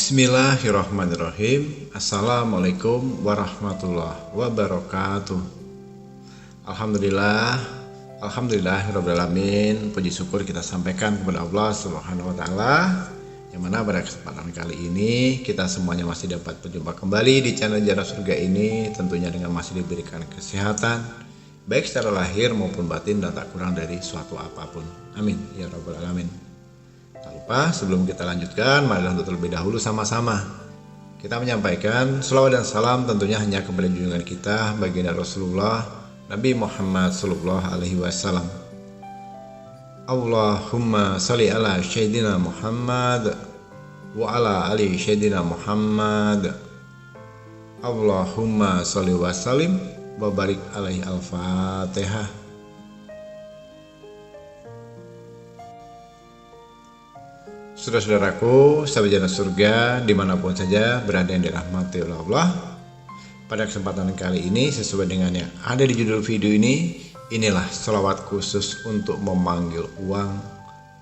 Bismillahirrahmanirrahim. Assalamualaikum warahmatullahi wabarakatuh. Alhamdulillahirrabbilalamin. Puji syukur kita sampaikan kepada Allah Subhanahu wa Ta'ala, yang mana pada kesempatan kali ini kita semuanya masih dapat berjumpa kembali di channel Jalan Surga ini, tentunya dengan masih diberikan kesehatan baik secara lahir maupun batin dan tak kurang dari suatu apapun. Amin ya rabbal alamin. Tak lupa sebelum kita lanjutkan, marilah untuk terlebih dahulu sama-sama kita menyampaikan shalawat dan salam tentunya hanya kepada junjungan kita baginda Rasulullah Nabi Muhammad sallallahu alaihi wasallam. Allahumma sholli ala sayyidina Muhammad wa ala ali sayyidina Muhammad. Allahumma sholli wa sallim wa barik alaihi. Al-Fatihah. Saudara-saudaraku, sahabat Jalan Surga dimanapun saja berada yang dirahmati oleh Allah, pada kesempatan kali ini sesuai dengan yang ada di judul video ini, inilah sholawat khusus untuk memanggil uang,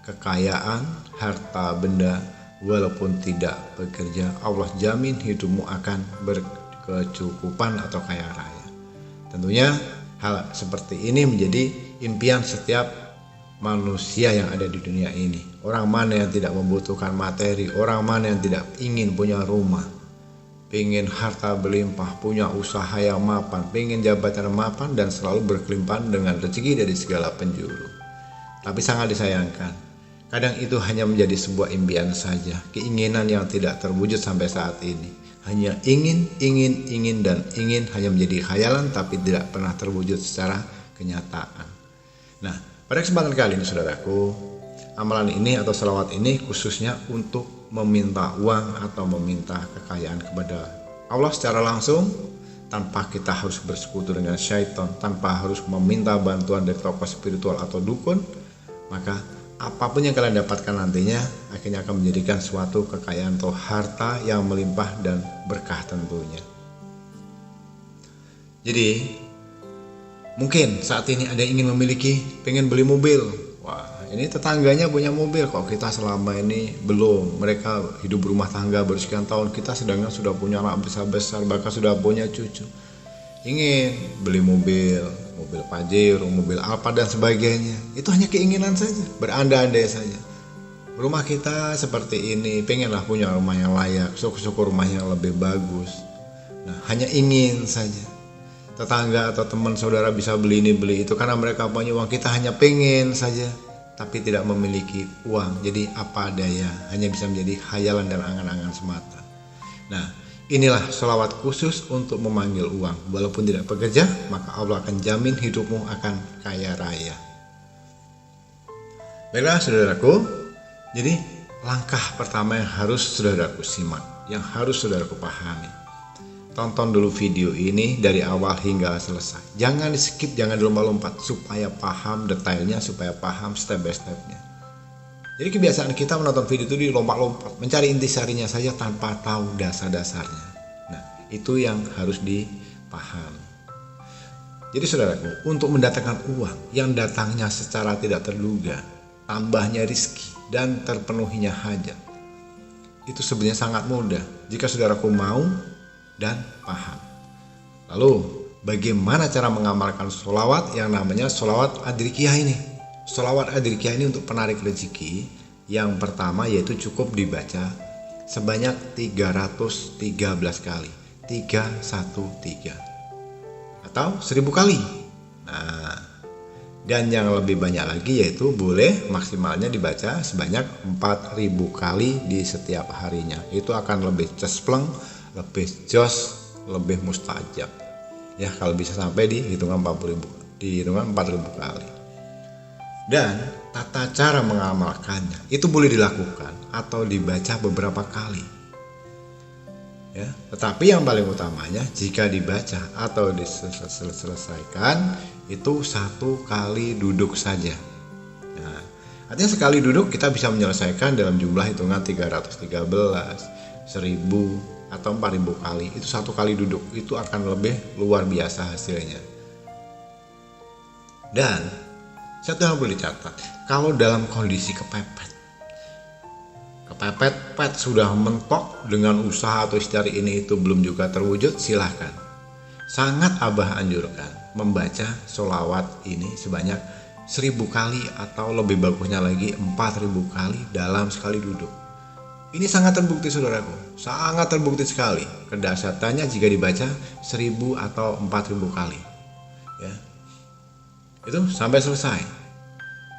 kekayaan, harta benda. Walaupun tidak bekerja, Allah jamin hidupmu akan berkecukupan atau kaya raya. Tentunya hal seperti ini menjadi impian setiap manusia yang ada di dunia ini. Orang mana yang tidak membutuhkan materi, orang mana yang tidak ingin punya rumah, pengen harta berlimpah, punya usaha yang mapan, pengen jabatan mapan, dan selalu berkelimpahan dengan rezeki dari segala penjuru. Tapi sangat disayangkan, kadang itu hanya menjadi sebuah impian saja, keinginan yang tidak terwujud sampai saat ini. Hanya ingin dan ingin hanya menjadi khayalan tapi tidak pernah terwujud secara kenyataan. Nah, pada kesempatan kali ini saudaraku, amalan ini atau salawat ini khususnya untuk meminta uang atau meminta kekayaan kepada Allah secara langsung, tanpa kita harus bersekutu dengan syaitan, tanpa harus meminta bantuan dari tokoh spiritual atau dukun. Maka apapun yang kalian dapatkan nantinya akhirnya akan menjadikan suatu kekayaan atau harta yang melimpah dan berkah tentunya. Jadi mungkin saat ini ada yang ingin memiliki, pengen beli mobil. Wah, ini tetangganya punya mobil kok, kita selama ini belum. Mereka hidup berumah tangga baru sekian tahun, kita sedangkan sudah punya anak besar-besar, bahkan sudah punya cucu. Ingin beli mobil Pajero, mobil Alphard dan sebagainya. Itu hanya keinginan saja, berandai-andai saja. Rumah kita seperti ini, pengenlah punya rumah yang layak, syukur-syukur rumah yang lebih bagus. Nah, hanya ingin saja. Tetangga atau teman saudara bisa beli ini beli itu karena mereka punya uang, kita hanya pengen saja tapi tidak memiliki uang. Jadi apa daya, hanya bisa menjadi khayalan dan angan-angan semata. Nah, inilah sholawat khusus untuk memanggil uang. Walaupun tidak bekerja, maka Allah akan jamin hidupmu akan kaya raya. Baiklah saudaraku, jadi langkah pertama yang harus saudaraku simak, yang harus saudaraku pahami. Tonton dulu video ini dari awal hingga selesai. Jangan di skip, jangan dilompat-lompat, supaya paham detailnya, supaya paham step by stepnya. Jadi kebiasaan kita menonton video itu dilompat-lompat, mencari intisarinya saja tanpa tahu dasar-dasarnya. Nah, itu yang harus dipahami. Jadi saudaraku, untuk mendatangkan uang yang datangnya secara tidak terduga, tambahnya rizki dan terpenuhinya hajat, itu sebenarnya sangat mudah jika saudaraku mau dan paham. Lalu bagaimana cara mengamalkan sholawat yang namanya sholawat adrikiyah ini? Sholawat adrikiyah ini untuk penarik rezeki. Yang pertama yaitu cukup dibaca sebanyak 313 kali, 313 atau 1000 kali. Nah, dan yang lebih banyak lagi yaitu boleh maksimalnya dibaca sebanyak 4000 kali di setiap harinya. Itu akan lebih cespleng, lebih jos, lebih mustajab ya, kalau bisa sampai di hitungan 40.000 kali. Dan tata cara mengamalkannya itu boleh dilakukan atau dibaca beberapa kali ya, tetapi yang paling utamanya jika dibaca atau diselesaikan itu 1 kali duduk saja. Nah, artinya sekali duduk kita bisa menyelesaikan dalam jumlah hitungan 313, 1000 atau 4000 kali. Itu 1 kali duduk, itu akan lebih luar biasa hasilnya. Dan satu yang perlu dicatat, kalau dalam kondisi kepepet kepepet sudah mentok dengan usaha atau ikhtiar ini itu belum juga terwujud, silahkan. Sangat Abah anjurkan membaca sholawat ini sebanyak 1000 kali atau lebih bagusnya lagi 4000 kali dalam sekali duduk. Ini sangat terbukti saudaraku, sangat terbukti sekali kedahsyatannya jika dibaca 1000 atau 4000 kali. Ya. Itu sampai selesai.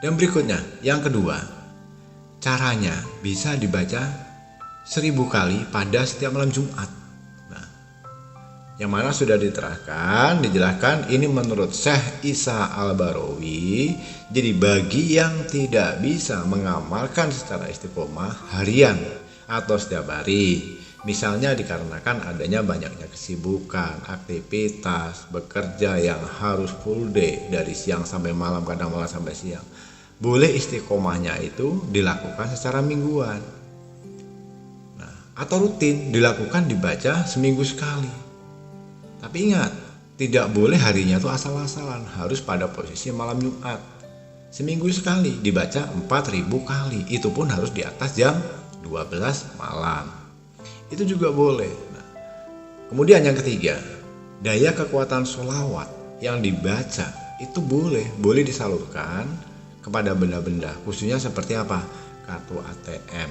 Dan berikutnya, yang kedua, caranya bisa dibaca 1000 kali pada setiap malam Jumat. Nah, yang mana sudah dijelaskan ini menurut Syekh Isa Al-Barawi. Jadi bagi yang tidak bisa mengamalkan secara istiqomah harian atau setiap hari, misalnya dikarenakan adanya banyaknya kesibukan, aktivitas, bekerja yang harus full day dari siang sampai malam, kadang malah sampai siang, boleh istiqomahnya itu dilakukan secara mingguan. Nah, atau rutin dilakukan dibaca seminggu sekali. Tapi ingat, tidak boleh harinya itu asal-asalan, harus pada posisi malam Jumat. Seminggu sekali dibaca 4000 kali, itu pun harus di atas jam 12 malam. Itu juga boleh. Nah, kemudian yang ketiga, daya kekuatan sholawat yang dibaca itu boleh disalurkan kepada benda-benda, khususnya seperti apa? Kartu ATM.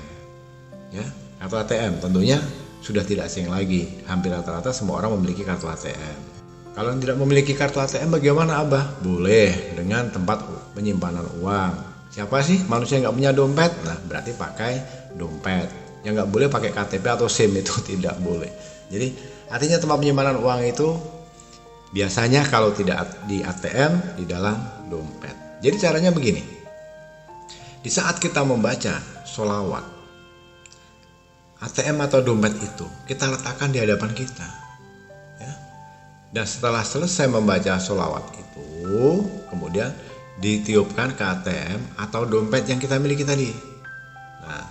Ya, kartu ATM tentunya sudah tidak asing lagi. Hampir rata-rata semua orang memiliki kartu ATM. Kalau yang tidak memiliki kartu ATM bagaimana Abah? Boleh dengan tempat penyimpanan uang. Siapa sih manusia yang nggak punya dompet? Nah, berarti pakai dompet. Yang nggak boleh pakai KTP atau SIM, itu tidak boleh. Jadi artinya tempat penyimpanan uang itu biasanya kalau tidak di ATM, di dalam dompet. Jadi caranya begini, di saat kita membaca sholawat, ATM atau dompet itu kita letakkan di hadapan kita, ya. Dan setelah selesai membaca sholawat itu, kemudian ditiupkan ke ATM atau dompet yang kita miliki tadi. Nah,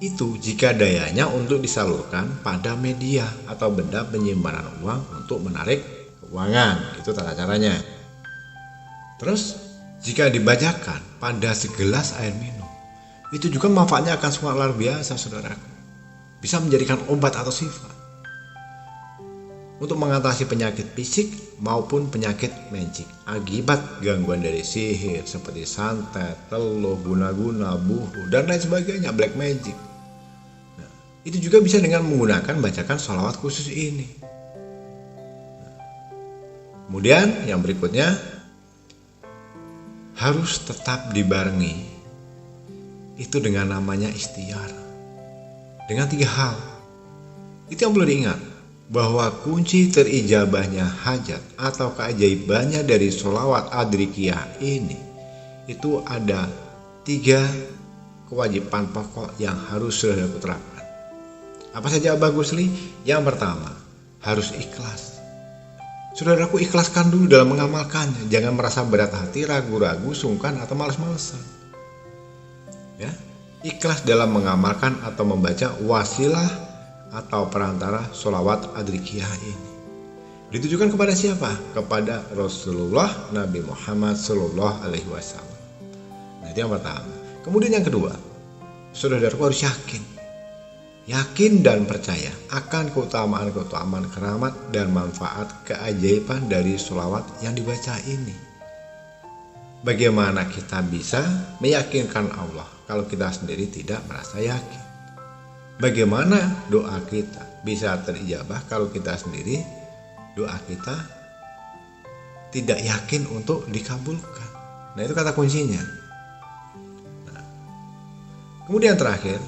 itu jika dayanya untuk disalurkan pada media atau benda penyimpanan uang untuk menarik keuangan, itu tata caranya. Terus jika dibacakan pada segelas air minum, itu juga manfaatnya akan sangat luar biasa saudaraku. Bisa menjadikan obat atau sifat untuk mengatasi penyakit fisik maupun penyakit magic akibat gangguan dari sihir seperti santet, teluh, guna-guna, buhu, dan lain sebagainya, black magic. Nah, itu juga bisa dengan menggunakan bacakan sholawat khusus ini. Kemudian yang berikutnya, harus tetap dibarengi itu dengan namanya ikhtiar, dengan 3 hal. Itu yang perlu diingat, bahwa kunci terijabahnya hajat atau keajaibannya dari sholawat adrikiyah ini itu ada 3 kewajiban pokok yang harus sudah diterapkan. Apa saja Abah Gusli? Yang pertama, harus ikhlas. Saudaraku, ikhlaskan dulu dalam mengamalkannya. Jangan merasa berat hati, ragu-ragu, sungkan, atau malas-malasan. Ya, ikhlas dalam mengamalkan atau membaca wasilah atau perantara sholawat adrikiyah ini. Ditujukan kepada siapa? Kepada Rasulullah Nabi Muhammad Sallallahu Alaihi Wasallam. Nah, itu yang pertama. Kemudian yang kedua, saudaraku harus yakin dan percaya akan keutamaan keramat dan manfaat keajaiban dari sholawat yang dibaca ini. Bagaimana kita bisa meyakinkan Allah kalau kita sendiri tidak merasa yakin? Bagaimana doa kita bisa terijabah kalau kita sendiri doa kita tidak yakin untuk dikabulkan? Nah, itu kata kuncinya. Nah, kemudian terakhir,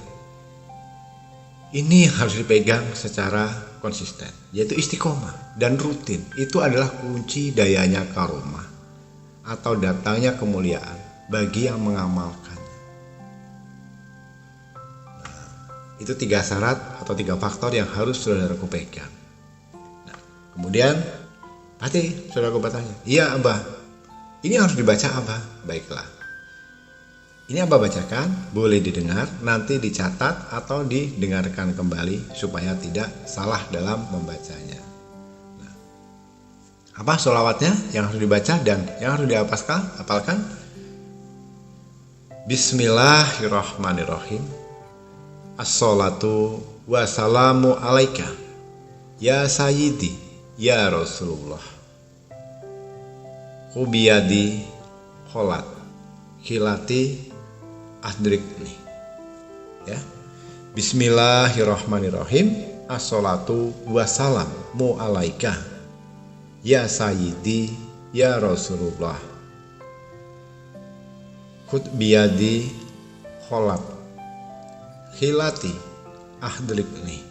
ini harus dipegang secara konsisten, yaitu istiqomah dan rutin. Itu adalah kunci dayanya karomah atau datangnya kemuliaan bagi yang mengamalkannya. Nah, itu 3 syarat atau 3 faktor yang harus saudaraku pegang. Nah, kemudian pasti saudaraku bertanya, iya Abah, ini harus dibaca Abah? Baiklah, ini Abah bacakan, boleh didengar, nanti dicatat atau didengarkan kembali supaya tidak salah dalam membacanya. Nah, apa sholawatnya yang harus dibaca dan yang harus dihafalkan? Bismillahirrahmanirrahim. As-salatu wassalamu alaika ya sayyidi ya Rasulullah. Khubiyadi kholat khilati adrikni. Ya. Bismillahirrahmanirrahim. As-salatu wassalamu alaika ya sayyidi ya Rasulullah. Khubiyadi kholat khilati adrikni.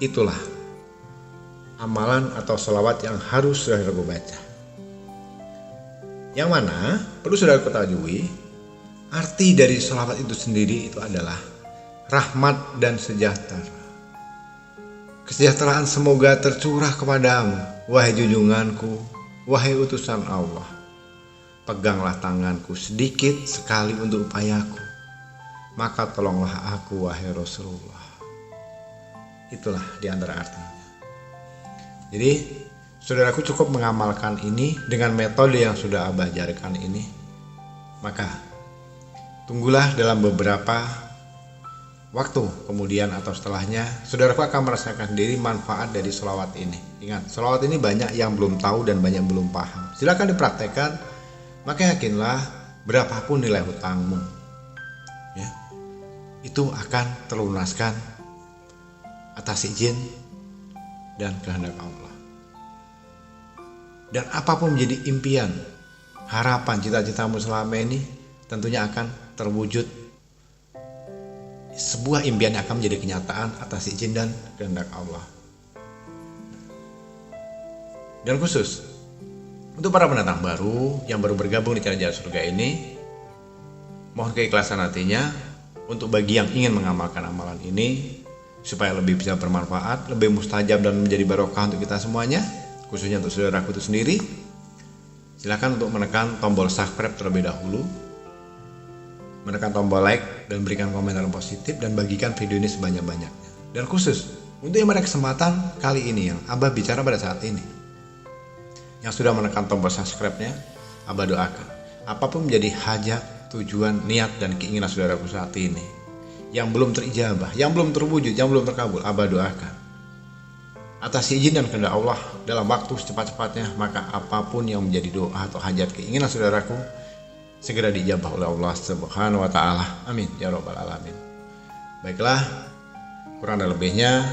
Itulah amalan atau sholawat yang harus saudaraku baca. Yang mana perlu saudara ketahui, arti dari sholawat itu sendiri itu adalah rahmat dan sejahtera. Kesejahteraan semoga tercurah kepadamu, wahai junjunganku, wahai utusan Allah. Peganglah tanganku sedikit sekali untuk upayaku, maka tolonglah aku, wahai Rasulullah. Itulah diantara artinya. Jadi saudaraku cukup mengamalkan ini dengan metode yang sudah Abah ajarkan ini. Maka tunggulah dalam beberapa waktu kemudian atau setelahnya, saudaraku akan merasakan sendiri manfaat dari sholawat ini. Ingat, sholawat ini banyak yang belum tahu dan banyak yang belum paham. Silakan dipraktekkan, maka yakinlah berapapun nilai hutangmu, ya, itu akan terlunaskan atas izin dan kehendak Allah. Dan apapun menjadi impian, harapan, cita-citamu selama ini tentunya akan terwujud. Sebuah impian yang akan menjadi kenyataan atas izin dan kehendak Allah. Dan khusus untuk para pendatang baru yang baru bergabung di channel Jalan Surga ini, mohon keikhlasan hatinya untuk bagi yang ingin mengamalkan amalan ini supaya lebih bisa bermanfaat, lebih mustajab dan menjadi barokah untuk kita semuanya, khususnya untuk saudaraku itu sendiri. Silakan untuk menekan tombol subscribe terlebih dahulu, menekan tombol like dan berikan komentar positif dan bagikan video ini sebanyak-banyaknya. Dan khusus untuk yang pada kesempatan kali ini yang Abah bicara pada saat ini, yang sudah menekan tombol subscribe-nya, Abah doakan apapun menjadi hajat, tujuan, niat dan keinginan saudaraku saat ini yang belum terijabah, yang belum terwujud, yang belum terkabul, Abah doakan atas izin dan kehendak Allah dalam waktu secepat-cepatnya, maka apapun yang menjadi doa atau hajat keinginan saudaraku segera dijabah oleh Allah Subhanahu wa taala. Amin ya rabbal alamin. Baiklah, kurang dan lebihnya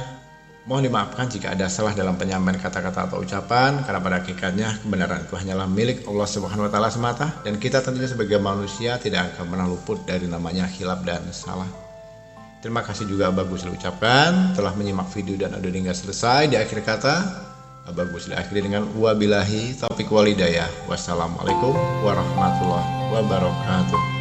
mohon dimaafkan jika ada salah dalam penyampaian kata-kata atau ucapan, karena pada hakikatnya kebenaran itu hanyalah milik Allah Subhanahu wa taala semata, dan kita tentunya sebagai manusia tidak akan pernah luput dari namanya khilaf dan salah. Terima kasih juga Abah Gus ucapkan telah menyimak video dan audio hingga selesai. Di akhir kata, Abah Gus akhiri dengan wabillahi taufiq wal hidayah. Wassalamualaikum warahmatullahi wabarakatuh.